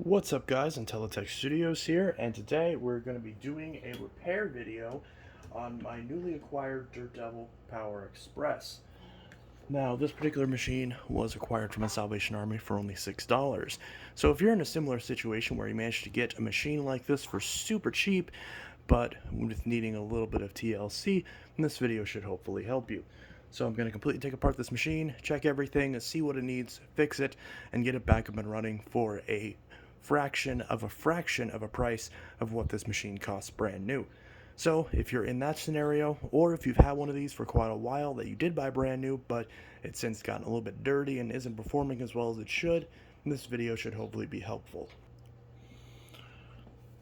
What's up guys, Intellitech Studios here, and today we're going to be doing a repair video on my newly acquired Dirt Devil Power Express. Now, this particular machine was acquired from a Salvation Army for only $6. So if you're in a similar situation where you managed to get a machine like this for super cheap, but with needing a little bit of TLC, this video should hopefully help you. So I'm going to completely take apart this machine, check everything, see what it needs, fix it, and get it back up and running for a fraction of a price of what this machine costs brand new. So if you're in that scenario, or if you've had one of these for quite a while that you did buy brand new, but it's since gotten a little bit dirty and isn't performing as well as it should, this video should hopefully be helpful.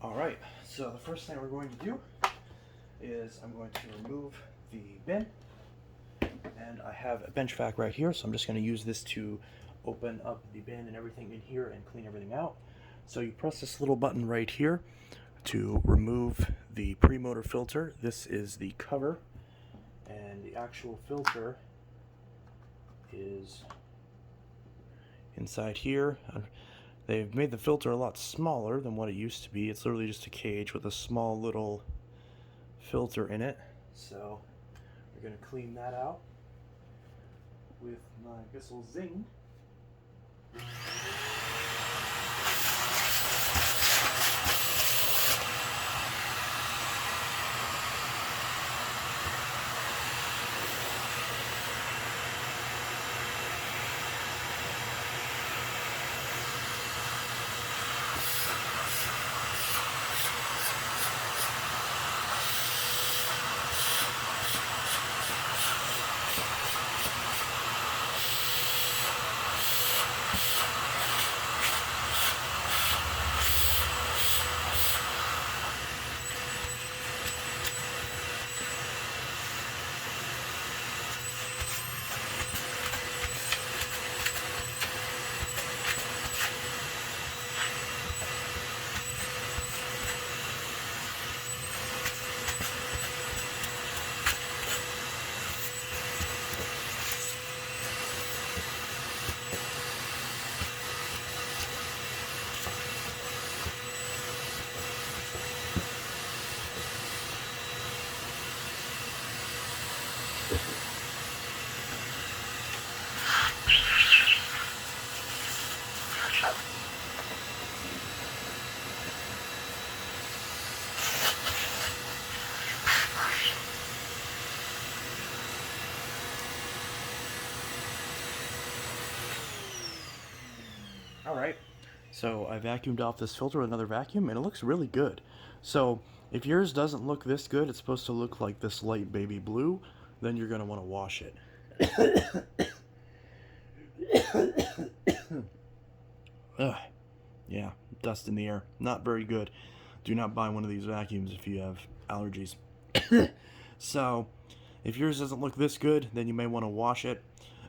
Alright, so the first thing we're going to do is I'm going to remove the bin, and I have a bench vac right here, so I'm just going to use this to open up the bin and everything in here and clean everything out. So you press this little button right here to remove the pre-motor filter. This is the cover, and the actual filter is inside here. They've made the filter a lot smaller than what it used to be. It's literally just a cage with a small little filter in it. So we're going to clean that out with my Bissell Zing. Alright, so I vacuumed off this filter with another vacuum, and it looks really good. So if yours doesn't look this good, it's supposed to look like this light baby blue, then you're going to want to wash it. Ugh. Yeah, dust in the air. Not very good. Do not buy one of these vacuums if you have allergies. So if yours doesn't look this good, then you may want to wash it.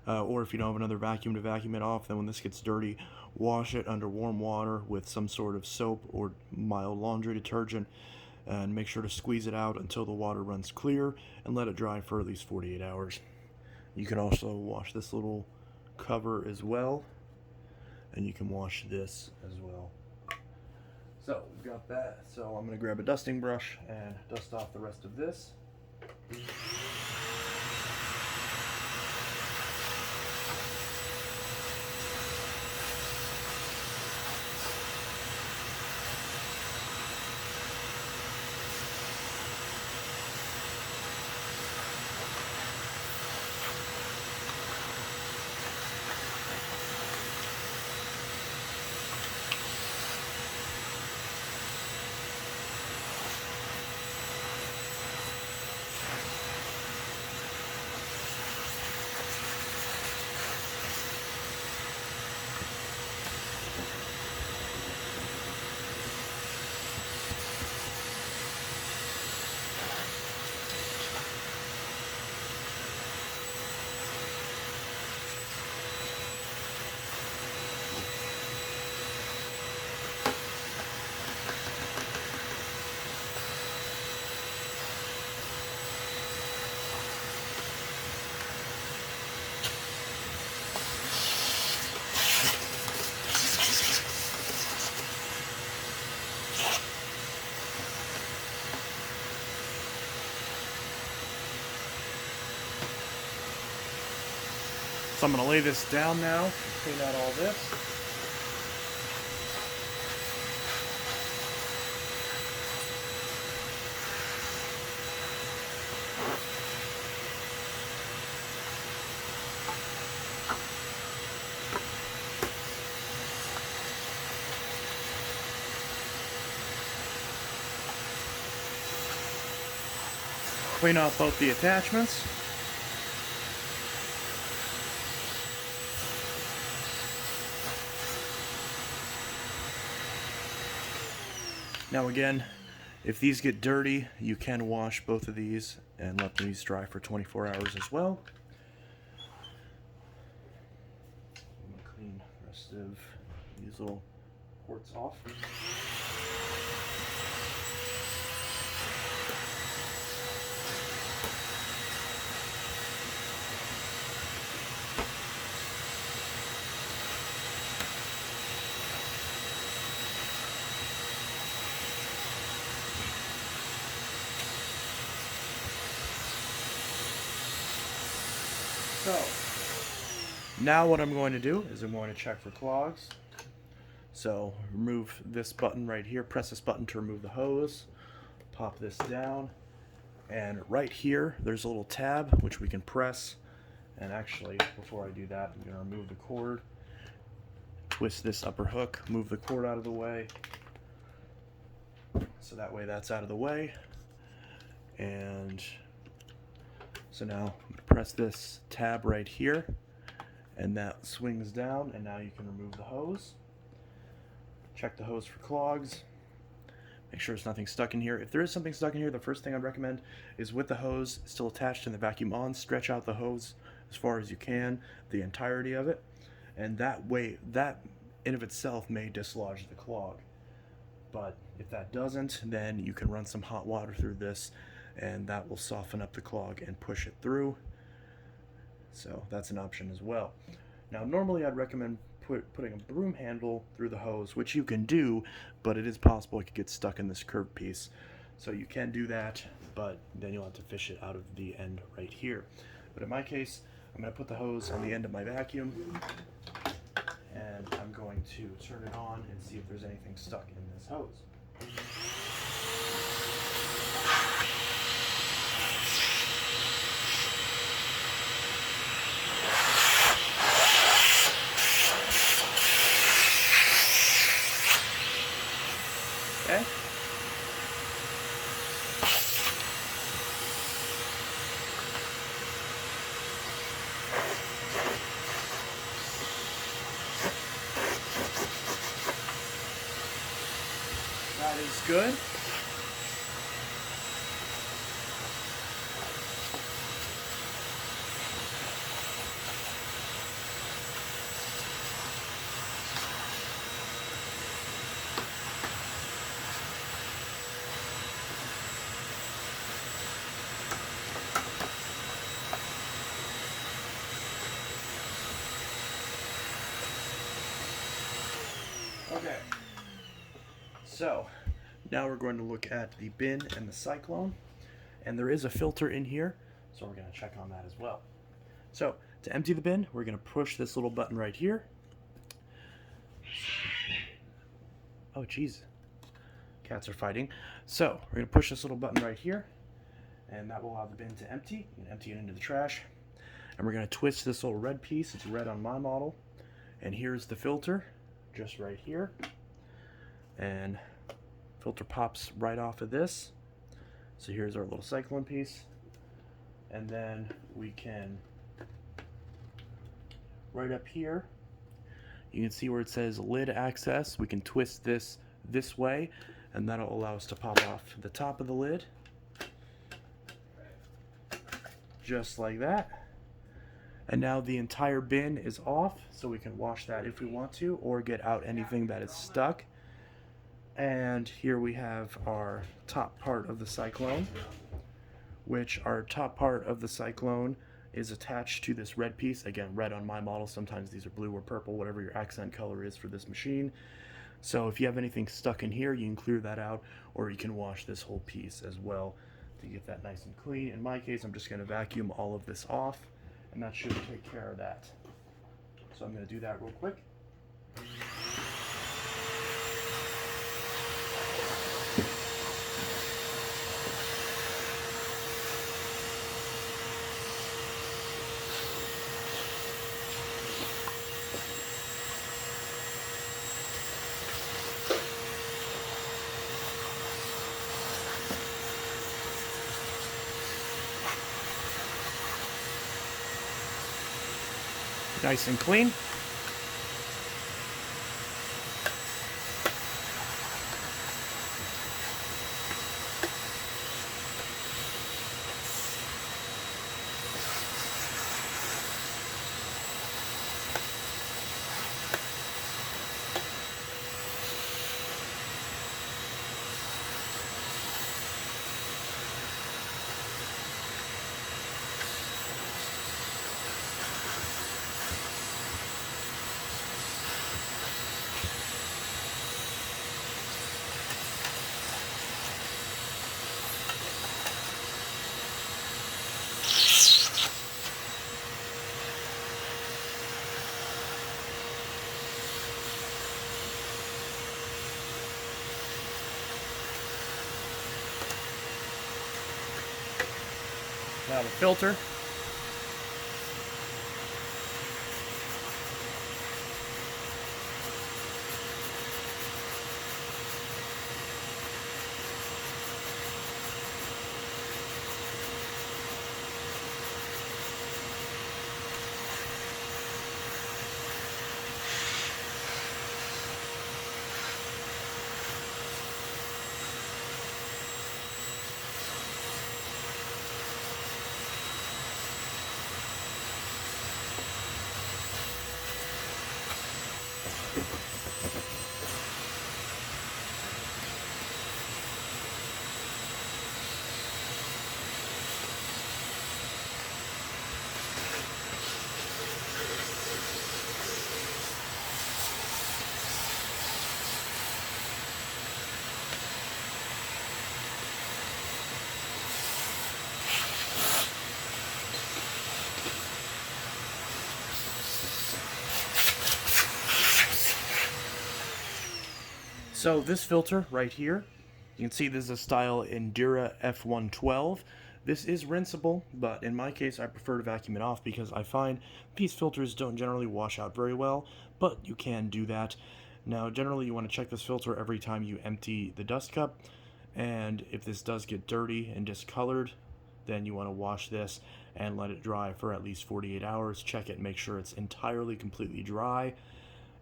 Or if you don't have another vacuum to vacuum it off, then when this gets dirty, wash it under warm water with some sort of soap or mild laundry detergent, and make sure to squeeze it out until the water runs clear and let it dry for at least 48 hours. You can also wash this little cover as well, and you can wash this as well. So we've got that. So I'm going to grab a dusting brush and dust off the rest of this. So I'm going to lay this down now and clean out all this. Clean out both the attachments. Now again, if these get dirty, you can wash both of these and let these dry for 24 hours as well. I'm going to clean the rest of these little ports off. So, now what I'm going to do is I'm going to check for clogs. So, remove this button right here, press this button to remove the hose, pop this down, and right here there's a little tab which we can press. And actually, before I do that, I'm going to remove the cord, twist this upper hook, move the cord out of the way, so that way that's out of the way. And so now I'm going to press this tab right here, and that swings down, and now you can remove the hose. Check the hose for clogs. Make sure there's nothing stuck in here. If there is something stuck in here, the first thing I'd recommend is with the hose still attached and the vacuum on, stretch out the hose as far as you can, the entirety of it, and that way, that in of itself may dislodge the clog. But if that doesn't, then you can run some hot water through this, and that will soften up the clog and push it through. So that's an option as well. Now normally I'd recommend putting a broom handle through the hose, which you can do, but it is possible it could get stuck in this curved piece. So you can do that, but then you'll have to fish it out of the end right here. But in my case, I'm going to put the hose on the end of my vacuum, and I'm going to turn it on and see if there's anything stuck in this hose. Okay. That is good. Okay, so now we're going to look at the bin and the Cyclone, and there is a filter in here, so we're going to check on that as well. So to empty the bin, we're going to push this little button right here. Oh geez, cats are fighting. So we're going to push this little button right here, and that will allow the bin to empty. You can empty it into the trash, and we're going to twist this little red piece. It's red on my model, and here's the filter just right here, and filter pops right off of this. So here's our little Cyclone piece, and then we can, right up here, you can see where it says lid access. We can twist this way, and that'll allow us to pop off the top of the lid just like that. And now the entire bin is off, so we can wash that if we want to, or get out anything that is stuck. And here we have our top part of the Cyclone, which our top part of the Cyclone is attached to this red piece. Again, red on my model. Sometimes these are blue or purple, whatever your accent color is for this machine. So if you have anything stuck in here, you can clear that out, or you can wash this whole piece as well to get that nice and clean. In my case, I'm just going to vacuum all of this off, and that should take care of that. so I'm going to do that real quick. Nice and clean. Now the filter. So this filter right here, you can see this is a style Endura F112. This is rinsable, but in my case I prefer to vacuum it off because I find these filters don't generally wash out very well, but you can do that. Now generally you want to check this filter every time you empty the dust cup, and if this does get dirty and discolored, then you want to wash this and let it dry for at least 48 hours. Check it, make sure it's entirely completely dry.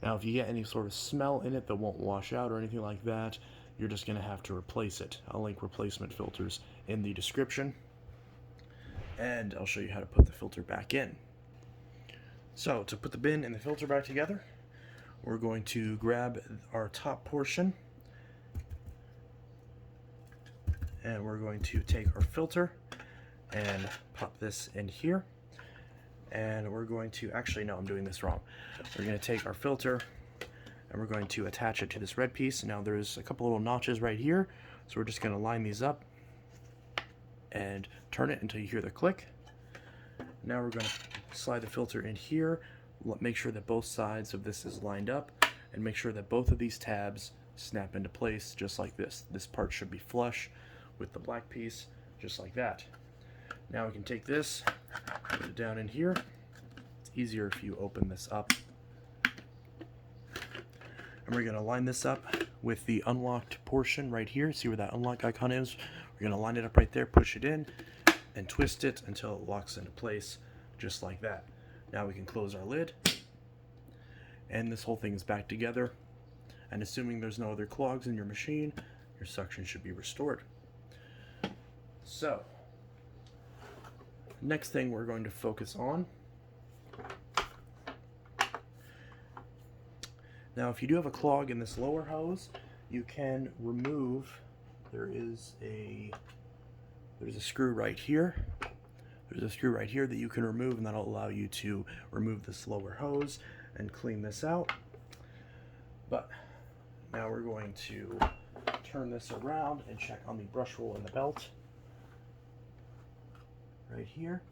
Now if you get any sort of smell in it that won't wash out or anything like that, you're just going to have to replace it. I'll link replacement filters in the description, and I'll show you how to put the filter back in. So to put the bin and the filter back together, we're going to grab our top portion and we're going to take our filter and pop this in here. And we're going to, actually no, I'm doing this wrong. We're going to take our filter and we're going to attach it to this red piece. Now there's a couple little notches right here, so we're just going to line these up and turn it until you hear the click. Now we're going to slide the filter in here, make sure that both sides of this is lined up, and make sure that both of these tabs snap into place just like this. This part should be flush with the black piece, just like that. Now we can take this, put it down in here. It's easier if you open this up. And we're going to line this up with the unlocked portion right here. See where that unlock icon is? We're going to line it up right there, push it in, and twist it until it locks into place, just like that. Now we can close our lid, and this whole thing is back together. And assuming there's no other clogs in your machine, your suction should be restored. So, next thing we're going to focus on. Now if you do have a clog in this lower hose, you can remove, there's a screw right here. There's a screw right here that you can remove, and that'll allow you to remove this lower hose and clean this out. But now we're going to turn this around and check on the brush roll and the belt. Right here.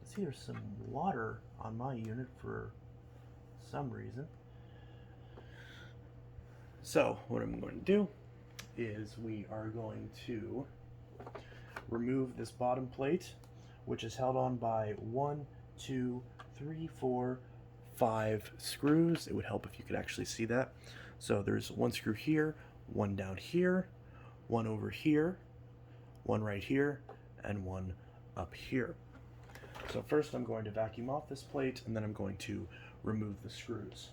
See, there's some water on my unit for some reason. So what I'm going to do is we are going to remove this bottom plate, which is held on by 1, 2, 3, 4, 5 screws. It would help if you could actually see that. So there's one screw here, one down here, one over here, one right here, and one up here. So first I'm going to vacuum off this plate, and then I'm going to remove the screws.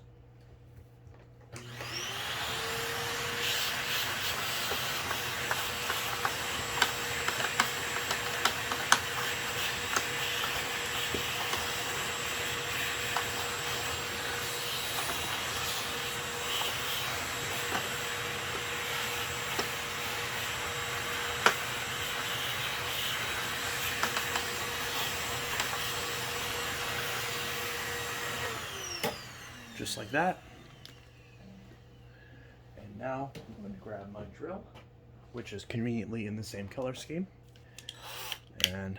Just like that. And now I'm going to grab my drill, which is conveniently in the same color scheme. And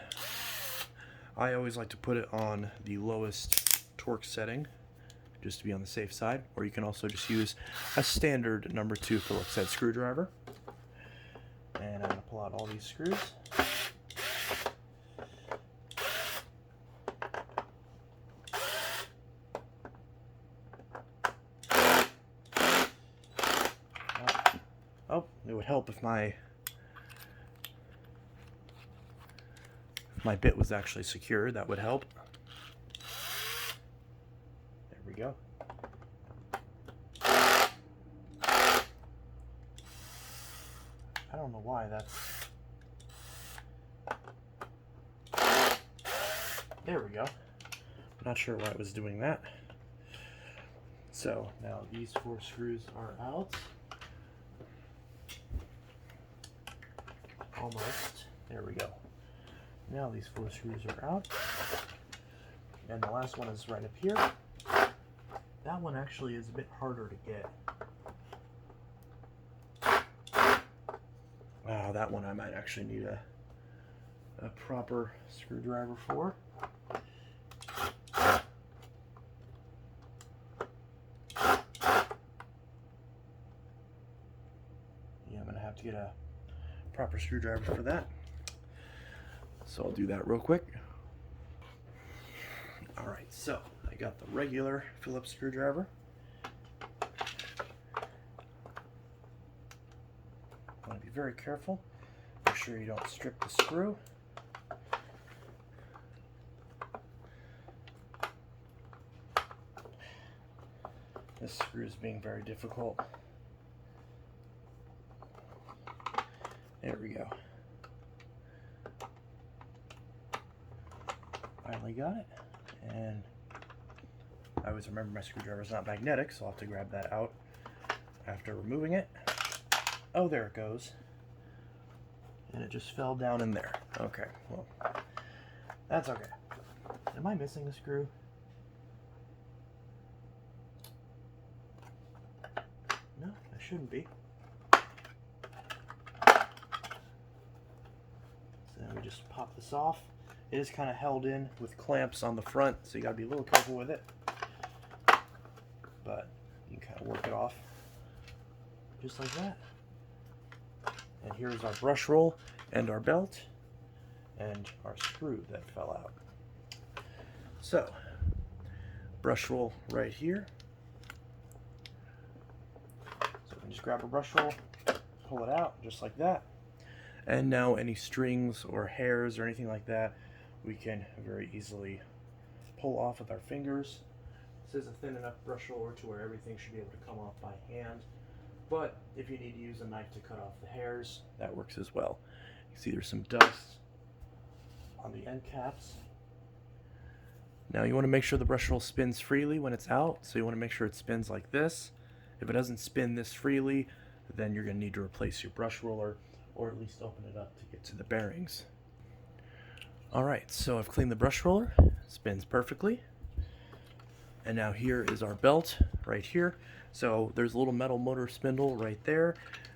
I always like to put it on the lowest torque setting, just to be on the safe side. Or you can also just use a standard number 2 Phillips head screwdriver. And I'm going to pull out all these screws. Oh, it would help if my bit was actually secure. That would help. There we go. I don't know why that's... There we go. Not sure why it was doing that. So now these 4 screws are out. Almost. There we go. Now these 4 screws are out. And the last one is right up here. That one actually is a bit harder to get. Wow, that one I might actually need a proper screwdriver for. Yeah, I'm gonna have to get a proper screwdriver for that. So I'll do that real quick. Alright, so I got the regular Phillips screwdriver. Want to be very careful. Make sure you don't strip the screw. This screw is being very difficult. There we go. Finally got it. And I always remember my screwdriver is not magnetic, so I'll have to grab that out after removing it. Oh, there it goes. And it just fell down in there. Okay, well, that's okay. Am I missing a screw? No, I shouldn't be. So then we just pop this off. It is kind of held in with clamps on the front, so you got to be a little careful with it. But you can kind of work it off just like that. And here's our brush roll and our belt and our screw that fell out. So, brush roll right here. So we can just grab a brush roll, pull it out just like that. And now any strings or hairs or anything like that, we can very easily pull off with our fingers. This is a thin enough brush roller to where everything should be able to come off by hand. But if you need to use a knife to cut off the hairs, that works as well. You can see there's some dust on the end caps. Now you want to make sure the brush roll spins freely when it's out, so you want to make sure it spins like this. If it doesn't spin this freely, then you're going to need to replace your brush roller, or at least open it up to get to the bearings. Alright, so I've cleaned the brush roller. It spins perfectly. And now here is our belt right here. So there's a little metal motor spindle right there.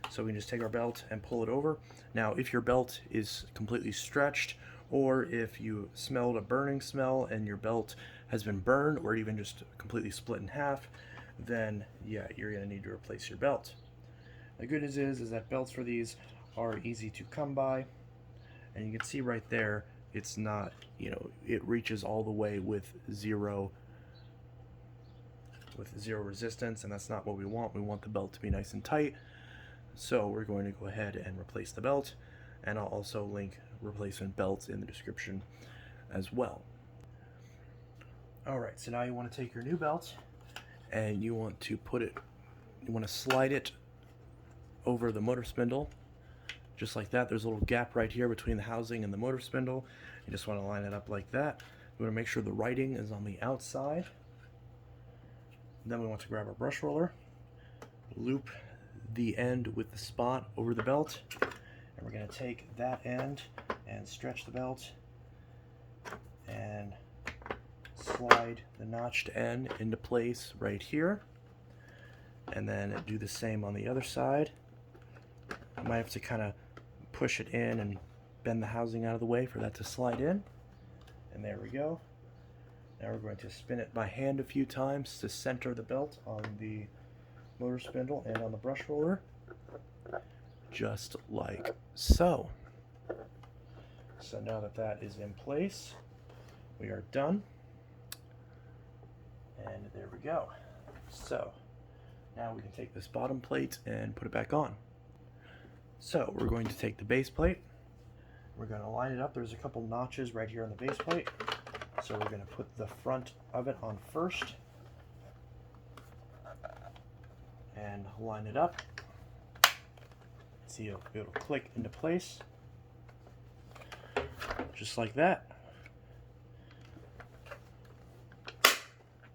So we can just take our belt and pull it over. Now if your belt is completely stretched, or if you smelled a burning smell and your belt has been burned or even just completely split in half, then yeah, you're going to need to replace your belt. The good news is that belts for these are easy to come by, and you can see right there, it's not, you know, it reaches all the way with zero resistance, and that's not what we want. We want the belt to be nice and tight. So we're going to go ahead and replace the belt, and I'll also link replacement belts in the description as well. Alright, so now you want to take your new belt and you want to slide it over the motor spindle, just like that. There's a little gap right here between the housing and the motor spindle. You just want to line it up like that. We want to make sure the writing is on the outside. Then we want to grab our brush roller, loop the end with the spot over the belt, and we're going to take that end and stretch the belt and slide the notched end into place right here, and then do the same on the other side. I might have to kind of push it in and bend the housing out of the way for that to slide in, and there we go. Now we're going to spin it by hand a few times to center the belt on the motor spindle and on the brush roller, just like so. So now that that is in place, we are done. And there we go. So now we can take this bottom plate and put it back on. So we're going to take the base plate. We're going to line it up. There's a couple notches right here on the base plate. So we're going to put the front of it on first and line it up. See, it'll click into place just like that.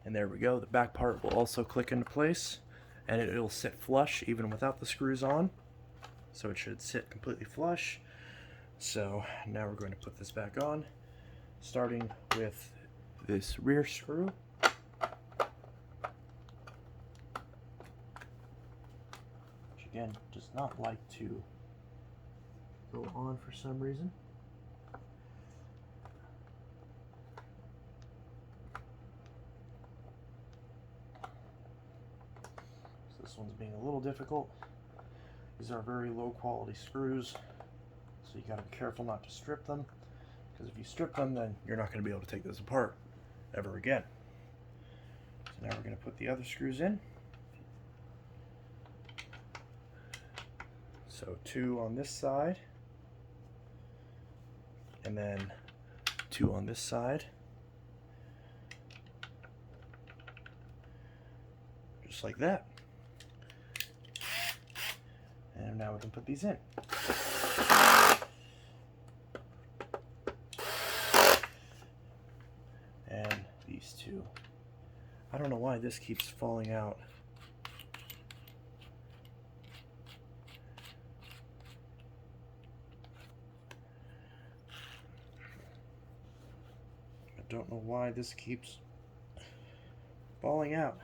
And there we go. The back part will also click into place, and it'll sit flush even without the screws on. So it should sit completely flush. So now we're going to put this back on, starting with this rear screw. Which again, does not like to go on for some reason. So this one's being a little difficult. These are very low quality screws, so you gotta be careful not to strip them, because if you strip them, then you're not gonna be able to take this apart ever again. So now we're gonna put the other screws in. So 2 on this side, and then 2 on this side, just like that. And now we can put these in. And these 2. I don't know why this keeps falling out. I don't know why this keeps falling out.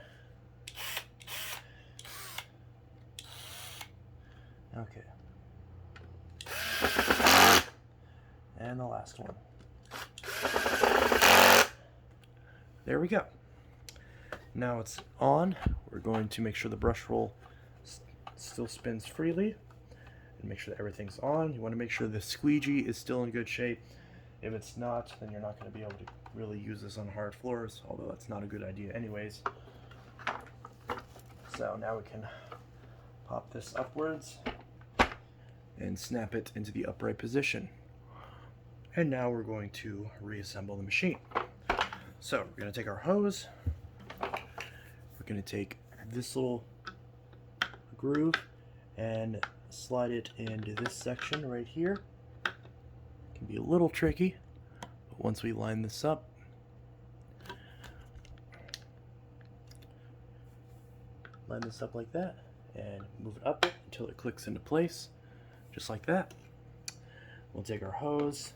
Okay. And the last one. There we go. Now it's on. We're going to make sure the brush roll still spins freely and make sure that everything's on. You want to make sure the squeegee is still in good shape. If it's not, then you're not going to be able to really use this on hard floors, although that's not a good idea anyways. So now we can pop this upwards and snap it into the upright position. And now we're going to reassemble the machine. So we're going to take our hose, we're going to take this little groove and slide it into this section right here. It can be a little tricky, but once we line this up, like that, and move it up until it clicks into place, just like that. We'll take our hose,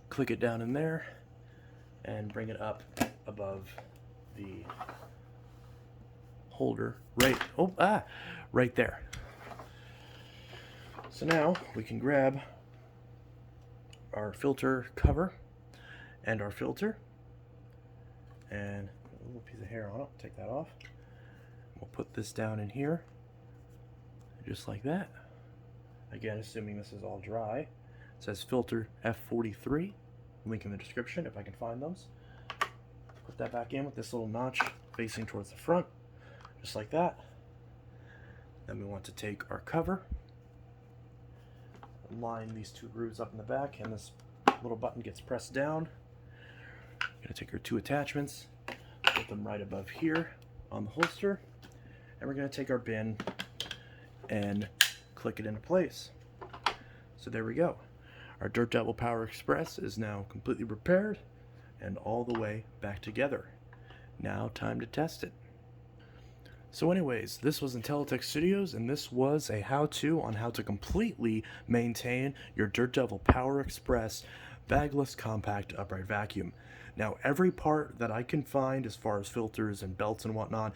click it down in there, and bring it up above the holder right there. So now we can grab our filter cover and our filter, and a little piece of hair on it. Take that off. We'll put this down in here, just like that. Again, assuming this is all dry. It says filter F43. Link in the description if I can find those. Put that back in with this little notch facing towards the front, just like that. Then we want to take our cover, line these two grooves up in the back, and this little button gets pressed down. We're going to take our two attachments, put them right above here on the holster, and we're going to take our bin and click it into place. So there we go. Our Dirt Devil Power Express is now completely repaired and all the way back together. Now time to test it. So anyways, this was Intellitech Studios, and this was a how-to on how to completely maintain your Dirt Devil Power Express bagless compact upright vacuum. Now every part that I can find as far as filters and belts and whatnot,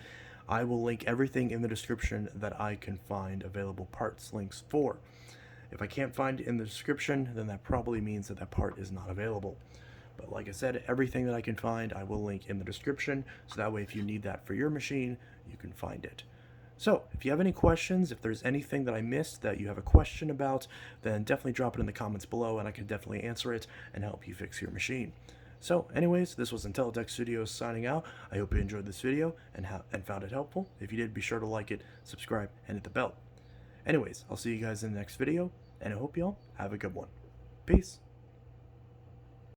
I will link everything in the description that I can find available parts links for. If I can't find it in the description, then that probably means that that part is not available. But like I said, everything that I can find, I will link in the description, so that way if you need that for your machine, you can find it. So, if you have any questions, if there's anything that I missed that you have a question about, then definitely drop it in the comments below, and I can definitely answer it and help you fix your machine. So, anyways, this was Intellitech Studios signing out. I hope you enjoyed this video and found it helpful. If you did, be sure to like it, subscribe, and hit the bell. Anyways, I'll see you guys in the next video, and I hope y'all have a good one. Peace.